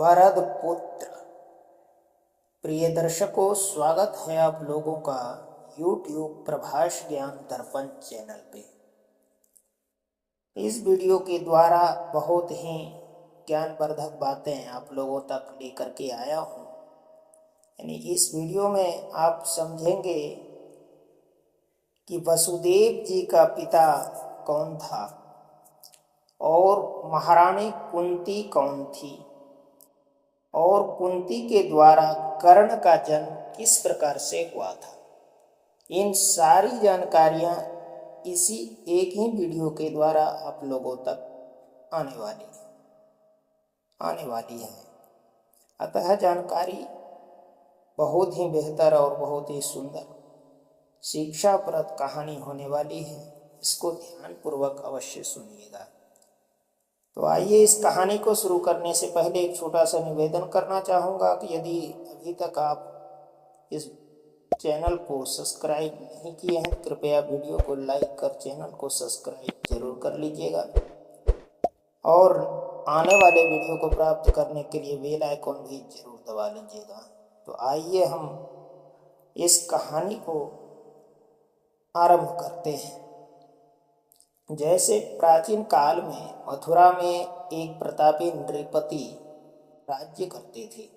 वरद पुत्र। प्रिय दर्शकों, स्वागत है आप लोगों का YouTube प्रभाष ज्ञान दर्पण चैनल पे। इस वीडियो के द्वारा बहुत ही ज्ञानवर्धक बातें आप लोगों तक लेकर के आया हूँ। यानी इस वीडियो में आप समझेंगे कि वसुदेव जी का पिता कौन था और महारानी कुंती कौन थी और कुंती के द्वारा कर्ण का जन्म किस प्रकार से हुआ था। इन सारी जानकारियां इसी एक ही वीडियो के द्वारा आप लोगों तक आने वाली है। अतः जानकारी बहुत ही बेहतर और बहुत ही सुंदर शिक्षाप्रद कहानी होने वाली है। इसको ध्यानपूर्वक अवश्य सुनिएगा। तो आइए, इस कहानी को शुरू करने से पहले एक छोटा सा निवेदन करना चाहूँगा कि यदि अभी तक आप इस चैनल को सब्सक्राइब नहीं किए हैं, कृपया वीडियो को लाइक कर चैनल को सब्सक्राइब जरूर कर लीजिएगा और आने वाले वीडियो को प्राप्त करने के लिए बेल आइकॉन भी जरूर दबा लीजिएगा। तो आइए हम इस कहानी को आरंभ करते हैं। जैसे प्राचीन काल में मथुरा में एक प्रतापी नृपति राज्य करते थे।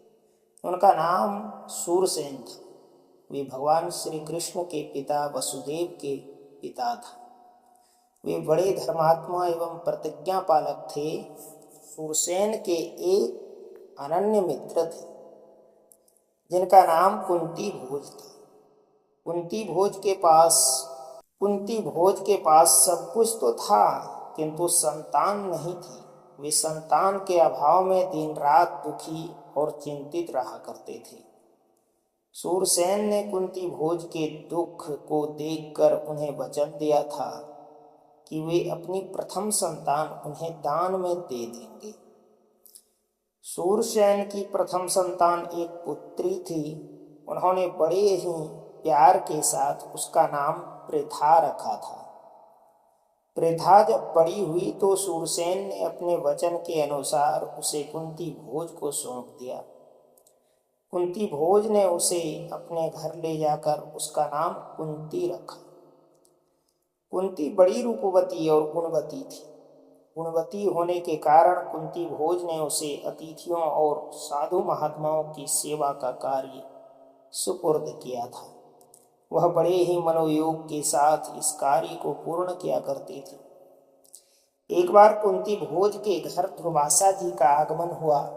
उनका नाम सूरसेन था। वे भगवान श्री कृष्ण के पिता वसुदेव के पिता था। वे बड़े धर्मात्मा एवं प्रतिज्ञा पालक थे। सूरसेन के एक अनन्य मित्र थे जिनका नाम कुंती भोज था। कुंती भोज के पास सब कुछ तो था, किंतु संतान नहीं थी। वे संतान के अभाव में दिन रात दुखी और चिंतित रहा करते थे। सूरसेन ने कुंती भोज के दुख को देखकर उन्हें वचन दिया था कि वे अपनी प्रथम संतान उन्हें दान में दे देंगे। सूरसेन की प्रथम संतान एक पुत्री थी। उन्होंने बड़े ही प्यार के साथ उसका नाम पृथा रखा था। पृथा जब बड़ी हुई तो सूरसेन ने अपने वचन के अनुसार उसे कुंती भोज को सौंप दिया। कुंती भोज ने उसे अपने घर ले जाकर उसका नाम कुंती रखा। कुंती बड़ी रूपवती और गुणवती थी। गुणवती होने के कारण कुंती भोज ने उसे अतिथियों और साधु महात्माओं की सेवा का कार्य सुपुर्द किया था। वह बड़े ही मनोयोग के साथ इस कार्य को पूर्ण किया करती थी। एक बार कुंती भोज के घर दुर्वासा जी का आगमन हुआ।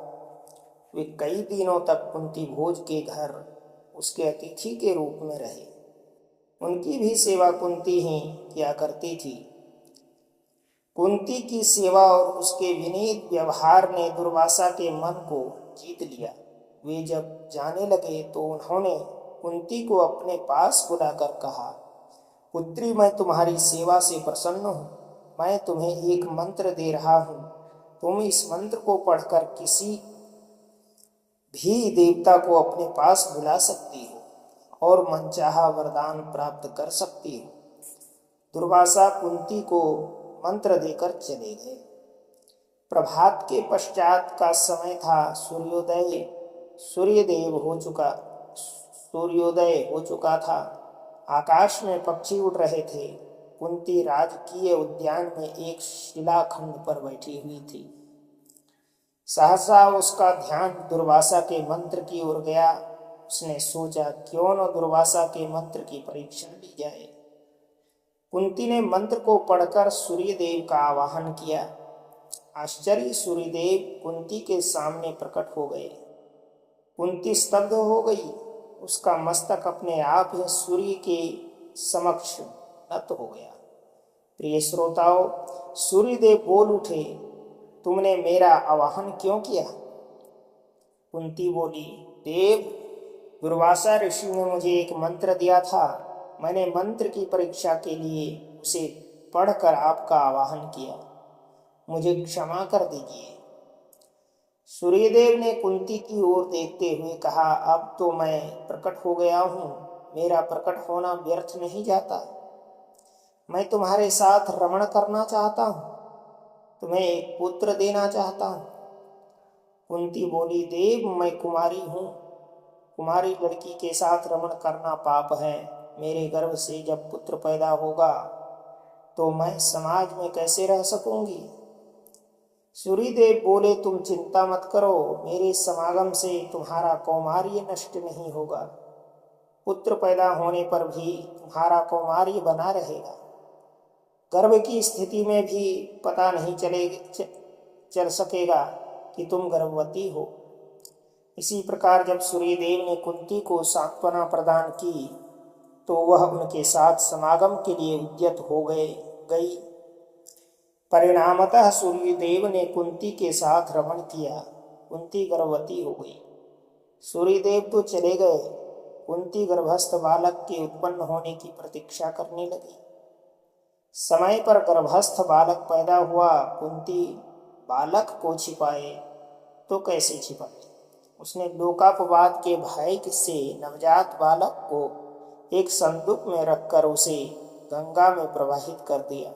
वे कई दिनों तक कुंती भोज के घर उसके अतिथि के रूप में रहे। उनकी भी सेवा कुंती ही किया करती थी। कुंती की सेवा और उसके विनीत व्यवहार ने दुर्वासा के मन को जीत लिया। वे जब जाने लगे तो उन्होंने कुंती को अपने पास बुलाकर कहा, पुत्री, मैं तुम्हारी सेवा से प्रसन्न हूँ। मैं तुम्हें एक मंत्र दे रहा हूँ। तुम इस मंत्र को पढ़कर किसी भी देवता को अपने पास बुला सकती हो और मनचाहा वरदान प्राप्त कर सकती हो। दुर्वासा कुंती को मंत्र देकर चले गए। प्रभात के पश्चात का समय था। सूर्योदय हो चुका था। आकाश में पक्षी उड़ रहे थे। कुंती राजकीय उद्यान में एक शिलाखंड पर बैठी हुई थी। सहसा उसका ध्यान दुर्वासा के मंत्र की ओर गया। उसने सोचा, क्यों न दुर्वासा के मंत्र की परीक्षा ली जाए। कुंती ने मंत्र को पढ़कर सूर्यदेव का आवाहन किया। आश्चर्य, सूर्यदेव कुंती के सामने प्रकट हो गए। कुंती स्तब्ध हो गई। उसका मस्तक अपने आप ही सूर्य के समक्ष नत हो गया। प्रिय श्रोताओं, सूर्यदेव बोल उठे, तुमने मेरा आवाहन क्यों किया? कुंती बोली, देव, दुर्वासा ऋषि ने मुझे एक मंत्र दिया था। मैंने मंत्र की परीक्षा के लिए उसे पढ़कर आपका आवाहन किया। मुझे क्षमा कर दीजिए। सूर्यदेव ने कुंती की ओर देखते हुए कहा, अब तो मैं प्रकट हो गया हूँ। मेरा प्रकट होना व्यर्थ नहीं जाता। मैं तुम्हारे साथ रमण करना चाहता हूँ। तुम्हें एक पुत्र देना चाहता हूँ। कुंती बोली, देव मैं कुमारी हूँ, कुमारी लड़की के साथ रमण करना पाप है। मेरे गर्भ से जब पुत्र पैदा होगा तो मैं समाज में कैसे रह सकूंगी। सूर्यदेव बोले, तुम चिंता मत करो, मेरे समागम से तुम्हारा कौमार्य नष्ट नहीं होगा। पुत्र पैदा होने पर भी तुम्हारा कौमार्य बना रहेगा। गर्भ की स्थिति में भी पता नहीं चल सकेगा कि तुम गर्भवती हो। इसी प्रकार जब सूर्यदेव ने कुंती को सांत्वना प्रदान की तो वह उनके साथ समागम के लिए उद्यत हो गई। परिणामतः सूर्यदेव ने कुंती के साथ रमण किया। कुंती गर्भवती हो गई। सूर्यदेव तो चले गए, कुंती गर्भस्थ बालक के उत्पन्न होने की प्रतीक्षा करने लगी। समय पर गर्भस्थ बालक पैदा हुआ। कुंती बालक को छिपाए तो कैसे छिपाए। उसने लोकापवाद के भय से नवजात बालक को एक संदूक में रखकर उसे गंगा में प्रवाहित कर दिया।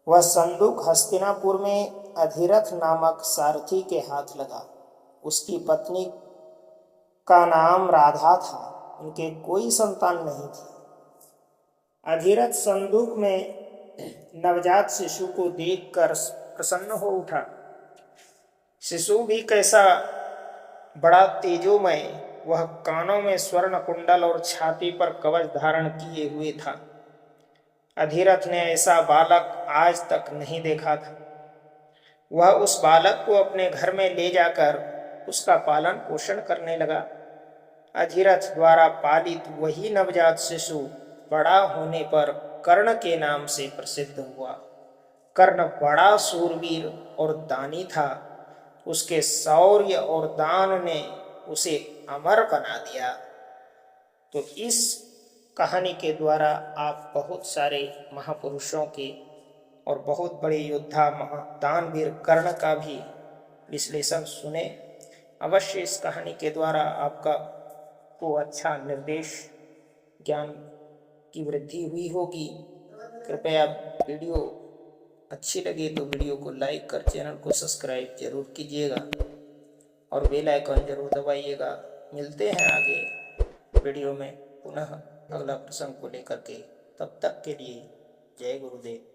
वह संदूक हस्तिनापुर में अधिरथ नामक सारथी के हाथ लगा। उसकी पत्नी का नाम राधा था। उनके कोई संतान नहीं थी। अधिरथ संदूक में नवजात शिशु को देखकर प्रसन्न हो उठा। शिशु भी कैसा बड़ा तेजोमय, वह कानों में स्वर्ण कुंडल और छाती पर कवच धारण किए हुए था। अधिरथ ने ऐसा बालक आज तक नहीं देखा था। वह उस बालक को अपने घर में ले जाकर उसका पालन पोषण करने लगा। अधिरथ द्वारा पालित वही नवजात शिशु बड़ा होने पर कर्ण के नाम से प्रसिद्ध हुआ। कर्ण बड़ा शूरवीर और दानी था। उसके शौर्य और दान ने उसे अमर बना दिया। तो इस कहानी के द्वारा आप बहुत सारे महापुरुषों के और बहुत बड़े योद्धा दानवीर कर्ण का भी विश्लेषण सुने। अवश्य इस कहानी के द्वारा आपका को अच्छा निर्देश ज्ञान की वृद्धि हुई होगी। कृपया वीडियो अच्छी लगे तो वीडियो को लाइक कर चैनल को सब्सक्राइब जरूर कीजिएगा और बेल आइकन जरूर दबाइएगा। मिलते हैं आगे वीडियो में पुनः अगला प्रसंग को लेकर के। तब तक के लिए जय गुरुदेव।